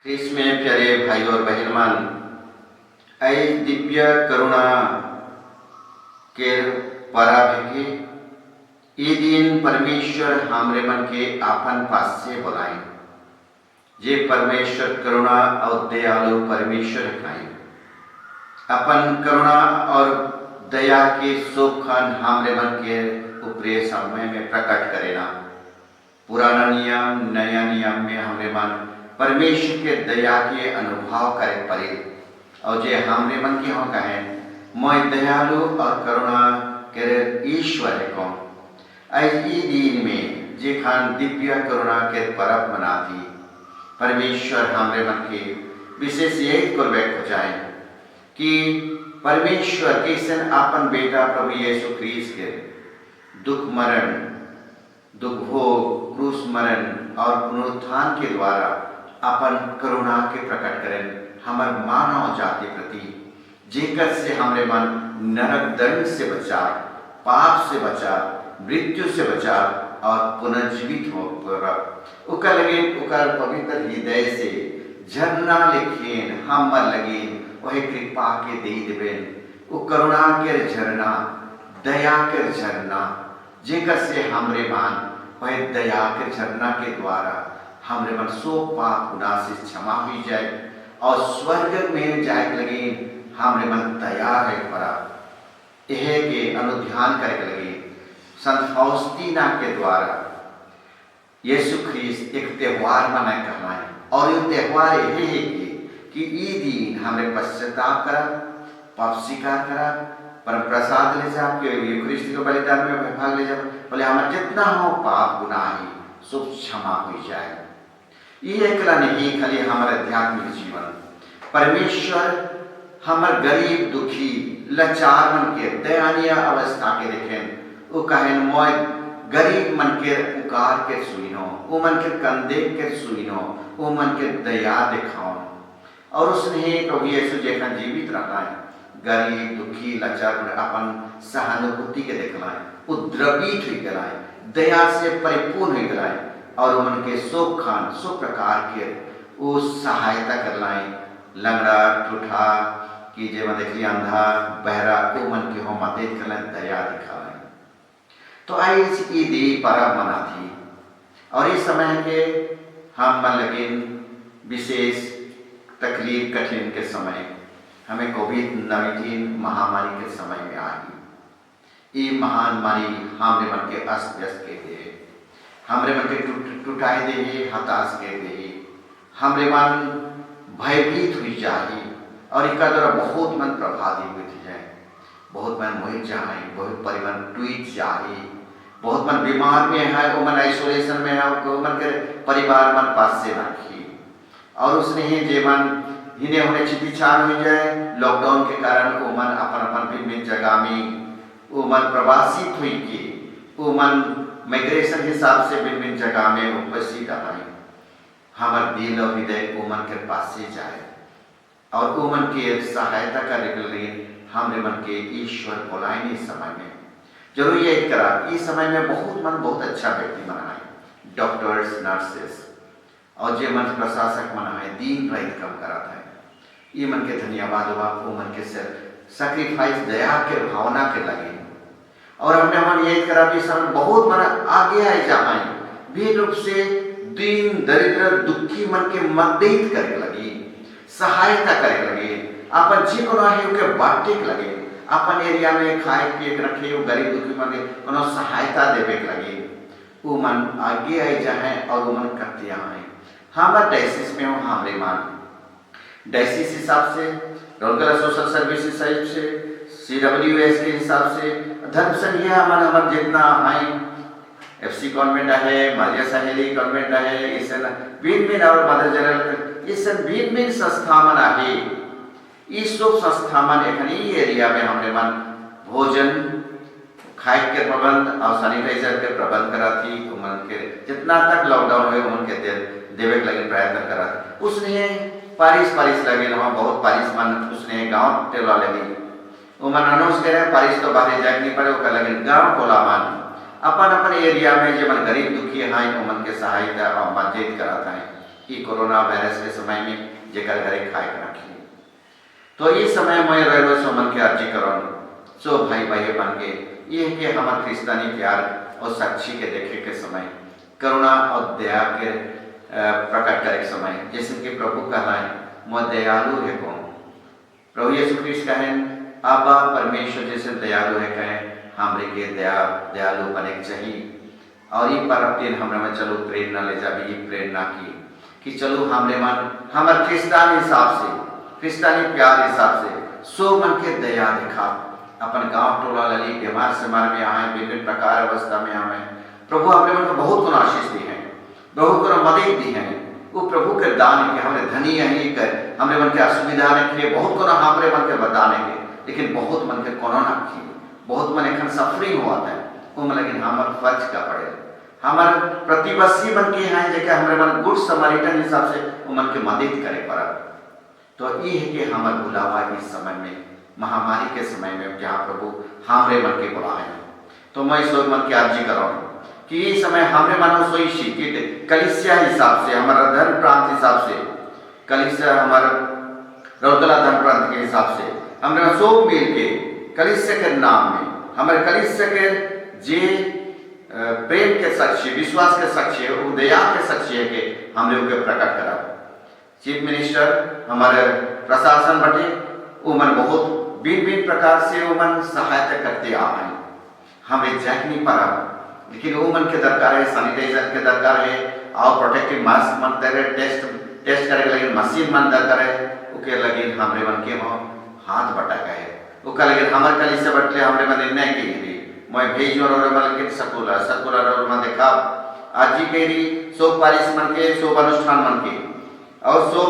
ख्रीष्ट में प्यारे भाई और बहनमान, ऐ दिव्य करुणा के पराभिके ये दिन परमेश्वर हमरे मन के आपन पास से बुलाए। जे परमेश्वर करुणा और दयालु परमेश्वर खाए अपन करुणा और दया के शोभन हमरे मन के ऊपरे समय में प्रकट करेना। पुराना नियम नया नियम में हमरे मन परमेश्वर के दया के अनुभव करे पड़े और जे हमरे मन के हो कहे मैं दयालु और करुणा के ईश्वर है कौन। आज ये दिन में जे खान दिव्य करुणा के पर्व मनाती परमेश्वर हमरे मन के विशेष यही को व्यक्त हो जाए कि परमेश्वर कैसे आपन बेटा प्रभु यीशु ख्रीस्त के दुख मरण दुख भोग क्रूस मरण और पुनरुत्थान के द्वारा अपन करुणा के प्रकट करें हमार मानव जाति प्रति जेकर से हमरे मन नरक दंड से बचा, पाप से बचा, मृत्यु से बचा और पुनर्जीवित हो उकर लगे उकर पवित्र हृदय से झरना लिखेन हमर लगे वह कृपा के दे देवेन वो करुणा के झरना दया के झरना जेकर से हमरे मान वह दया के झरना के द्वारा हमरे मन सो पाप गुनाह से क्षमा हुई जाए और स्वर्ग में जाए लगे हमरे मन तैयार है पड़ा यह के अनुध्यान करे लगे। संत फाउस्टीना के द्वारा यीशु ख्रीस्त एक त्यौहार मनाए कहलाए और ये त्यौहार यह है कि ये दिन हमरे पश्चाताप करा, पाप स्वीकार करा, परम प्रसाद ले जा के यूखरिस्ट के बलिदान में भाग ले जा बोले हमारा जितना हो पाप गुनाह ही सब क्षमा हो जाए। ये एकला नहीं खाली हमारे आध्यात्मिक जीवन परमेश्वर हमार गरीब दुखी लाचार मन के दयनीय अवस्था के देखें वो कहें मोय गरीब मन के पुकार के सुनो वो मन के कंधे के सुनो वो मन के दया दिखाओ और उसने प्रभु यीशु जैसा जीवित रखा है गरीब दुखी लाचार अपन सहानुभूति के दिखलाए उद्रवित हुई गलाए दया से परिपूर्ण हुई गलाए और उमन के सो खान सो प्रकार के वो सहायता कर लाए लंगड़ा ठूठा की जे मैं देखली अंधा बहरा वो मन के हो मदद कर लाए दया दिखा लाए। तो आई इसी दी पर्व मना थी और इस समय के हम मन लगे विशेष तकलीफ कठिन के समय हमें कोविड-19 महामारी के समय में आई। ये महामारी हमरे मन के अस्त व्यस्त के दे हमरे मन के टूटाए दे हताश के दे हमरे मन भयभीत हुई जाए और इनका द्वारा बहुत मन प्रभावित हुई जाए बहुत मन मोहित जाए बहुत परिवार टूट जाए बहुत मन बीमार में है वो मन आइसोलेशन में है वो मन के परिवार मन पास से रखी और उसने ही जे मन हिने होने चितिचार हो जाए लॉकडाउन के कारण वो मन अपन अपन विभिन्न जगह में वो मन प्रवासित हुई कि वो मन माइग्रेशन हिसाब से भिन्न जगह में उपस्थित आई हमार दिल और हृदय वो मन के पास से जाए और वो मन की सहायता करने के लिए हमरे मन के ईश्वर बुलाए इस समय में जरूर ये करा इस समय में बहुत मन बहुत अच्छा व्यक्ति मनाए डॉक्टर्स नर्सेस और जे मन प्रशासक मनाए दिन रात कम कराता है ये मन के धन्यवाद हुआ वो मन के सैक्रिफाइस दया के भावना के लगे और हमने मन ये करा भी समय बहुत मन आगे आए जाए भी रूप से दीन दरिद्र दुखी मन के मदद करे लगी सहायता करे लगे अपन जी को है उनके बांटे लगे अपन एरिया में खाए पिए के रखे वो गरीब दुखी मन के सहायता देवे लगे वो मन आगे आए जाए और वो मन करते आए हमारा डायसिस में हो हमरे मान डायसिस हिसाब से रोलगला सोशल सर्विस हिसाब से CWS के हिसाब से धर्म संघ हमारा जितना है FC कॉन्वेंट है मारिया साहेली कॉन्वेंट है इस भिन्न और मदर जनरल इस भिन्न संस्था मन है इस सब संस्था मन एखनी एरिया में हमरे मन भोजन खाए के प्रबंध और सैनिटाइजर के प्रबंध करा थी उमन के जितना तक लॉकडाउन हुए उमन के देवे लगे प्रयत्न करा उसने पारिश लगे ना बहुत पारिश मन उसने गांव टेला लगी उमन अनाउंस करे पारिश तो बाहर जाए नहीं पड़े वो लगे गांव टोला मान अपन अपन एरिया में जो मन गरीब दुखी हैं उमन के सहायता और मदद कराता है कि कोरोना वायरस के समय में जेकर घरे खाए के रखी। तो इस समय मैं रह सो मन के अर्जी करो सो भाई भाई बन के ये कि हमारे क्रिस्तानी प्यार और साक्षी के देखे के समय करुणा और दया के प्रकट करे समय, जैसे कि प्रभु कहा है मैं दयालु है कौन। प्रभु यीशु ख्रीस्त कहें आबा परमेश्वर जैसे दयालु है कहें हमरे के दयालु बने चाहिए। और ये पर दिन हमरे में चलो प्रेरणा ले जा भी प्रेरणा की कि चलो हमरे मन हमारे क्रिस्तानी हिसाब से क्रिस्तानी प्यार हिसाब से सो मन के दया दिखा अपन गांव टोला लली बीमार से मार में आए विभिन्न प्रकार अवस्था में आए। प्रभु हमरे मन को बहुत गुण आशीष दी है, बहुत गुण मदद दी है। वो प्रभु के दान के हमारे धनी यही कर हमरे मन के असुविधा ने किए बहुत गुण हमरे मन के बताने के, लेकिन बहुत मन के कोनो ना किए, बहुत मन एखन सफरिंग हुआ था वो मन, लेकिन हमार फर्ज का पड़े हमार प्रतिबसी बन के हैं जेके हमरे मन गुड समरिटन हिसाब से वो मन के मदद करे पड़ा। तो ये है कि हमार बुलावा इस समय में महामारी के समय में जहाँ प्रभु हमरे मन के बुलाए हैं। तो मैं सो मन की अर्जी कर रहा हूँ कि ये समय हमरे मन सोई शिक्षित कलिसिया हिसाब से हमारा धर्म प्रांत हिसाब से कलिसिया हमारा रौतला धर्म प्रांत के हिसाब से हमरे सो मिल के कलिसिया के नाम में हमारे कलिसिया के जे प्रेम के साक्षी विश्वास के साक्षी है दया के साक्षी है कि हमने उनके प्रकट करा। चीफ मिनिस्टर हमारे प्रशासन बटे उमन बहुत भिन्न प्रकार से उमन सहायता करते आ रहे हमें जैक नहीं पड़ा, लेकिन उमन के दरकार है सैनिटाइजर के दरकार है और प्रोटेक्टिव मास्क मन दरकार टेस्ट करे लगे मशीन मन दरकार है उके लगे हमरे मन के हाथ बटा गए उका लगे हमारे कली से बटले हमरे मन निर्णय के लिए मैं भेज और मन के सकुला और मन देखा आज जी के री सो पारिश मन के सो अनुष्ठान मन के और सो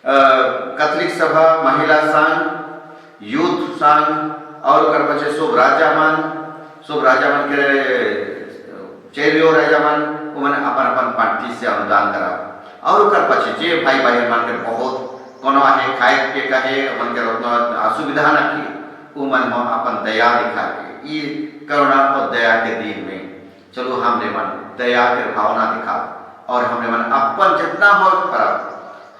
कैथोलिक सभा महिला संघ यूथ संघ और कर बचे सो राजा मन के चेरियो राजा मन उमन अपन अपन पार्टी से अनुदान करा और कर बचे जे भाई भाई मन के बहुत कोनो है खाए पे कहे मन के रत्न असुविधा न की उमन हम अपन दया दिखा के ये करुणा और दया के दिन में चलो हमरे मन दया के भावना दिखा और हमरे मन अपन जितना हो पर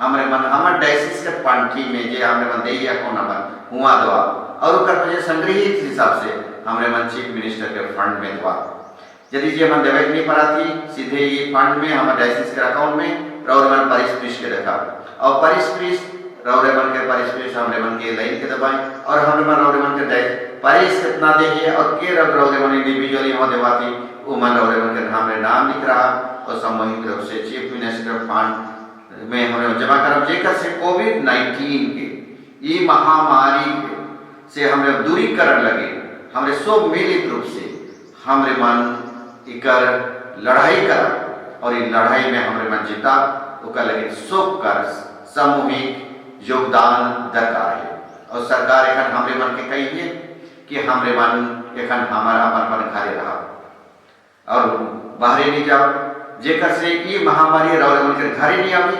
हमरे मन हमर डायसिस के पार्टी में जे हमरे मन देया को नंबर हुआ दवा और कर बजे संग्रहित हिसाब से हमरे मन चीफ मिनिस्टर के फंड में दवा यदि जे मन देवे नहीं पड़ा थी सीधे ये फंड में हमारे डायसिस के अकाउंट में रौरे मन परिस्पृश के देखा और परिस्पृश रौरे मन के परिस्पृश हमरे मन के लाइन के दबाए और हमरे मन रौरे मन के परिस कितना देगी और के रौरे मन इंडिविजुअली हो देवाती वो मन रौरे मन के हमरे नाम लिख रहा और सामूहिक रूप से चीफ मिनिस्टर फंड में हमें जमा करब जेकर से कोविड-19 के ये महामारी से हमें दूरीकरण लगे हमरे सब मिलित रूप से हमरे मन इकर लड़ाई करा और इन लड़ाई में हमरे मन जीता उका लगे सब कर सामूहिक योगदान दरकार है। और सरकार एखन हमरे मन के कही है कि हमरे मन एखन हमारा अपन घरे रहा और बाहर नहीं जाओ जेकर से ये महामारी रौरे मन के घरे नहीं आई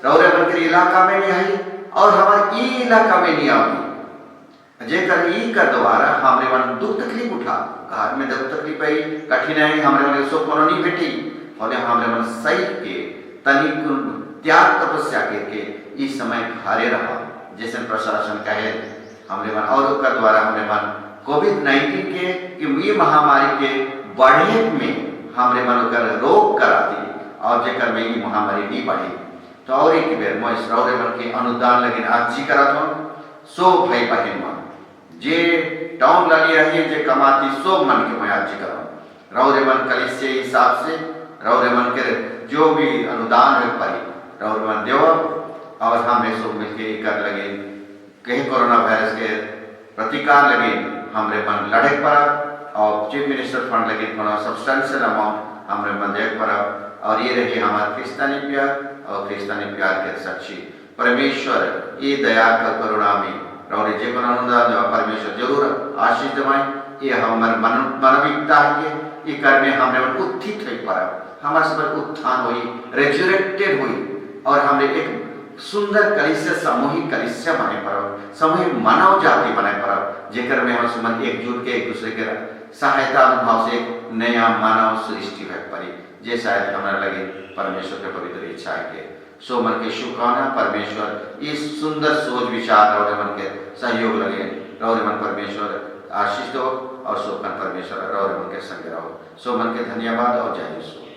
रौरे मन के इलाका में नहीं आई और हमारे ई इलाका में नहीं आई जेकर ई का द्वारा हमरे मन दुख तकलीफ उठा घर में दुख तकलीफ आई कठिनाई हमरे मन सो कोनो नहीं बेटी और हमरे मन सही के तनिक त्याग तपस्या के इस समय घरे रहा जैसे प्रशासन कहे हमरे मन और का द्वारा हमरे मन कोविड-19 के ये महामारी के बढ़े में हमरे मन कर रोक कराती और जेकर में ये महामारी नहीं बढ़ी तो और एक बेर मैं रौरे मन के अनुदान लगे अर्जी करा था सो भाई बहन मन जे टाउन लगी रही जे कमाती सो मन के मैं अर्जी करा रौरे मन कलिसिया हिसाब से रौरे मन के जो भी अनुदान है परी रौरे मन देव और हमरे सब मिलके कर लगे कहीं कोरोना वायरस के प्रतिकार लगे हमरे मन लड़े पड़ा और चीफ मिनिस्टर फंड लगे थोड़ा सब्सटेंशियल अमाउंट हमरे मन दे पड़ा और ये रही हमारे क्रिस्तानी प्यार और क्रिस्तानी प्यार के साक्षी परमेश्वर ये दया का करुणा में रौरे जे को अनुदान परमेश्वर जरूर आशीष दवाएं ये हमारे मानविकता है ये कर में हमरे मन उत्थित हो पड़ा हमारे सब उत्थान हुई रेजुरेक्टेड हुई और हमने एक सुंदर कलिसिया सामूहिक कलिसिया बने पड़ा सामूहिक मानव जाति बने पड़ा जेकर में हम एकजुट के एक दूसरे के सहायता अनुभाव से एक नया मानव सृष्टि है पड़ी जे शायद हमारा लगे परमेश्वर के पवित्र इच्छा के। सो मन के शुभकामना परमेश्वर इस सुंदर सोच विचार और मन के सहयोग लगे और मन परमेश्वर आशीष दो और सो मन परमेश्वर और मन के संग रहो। सो मन के धन्यवाद और जय यीशु।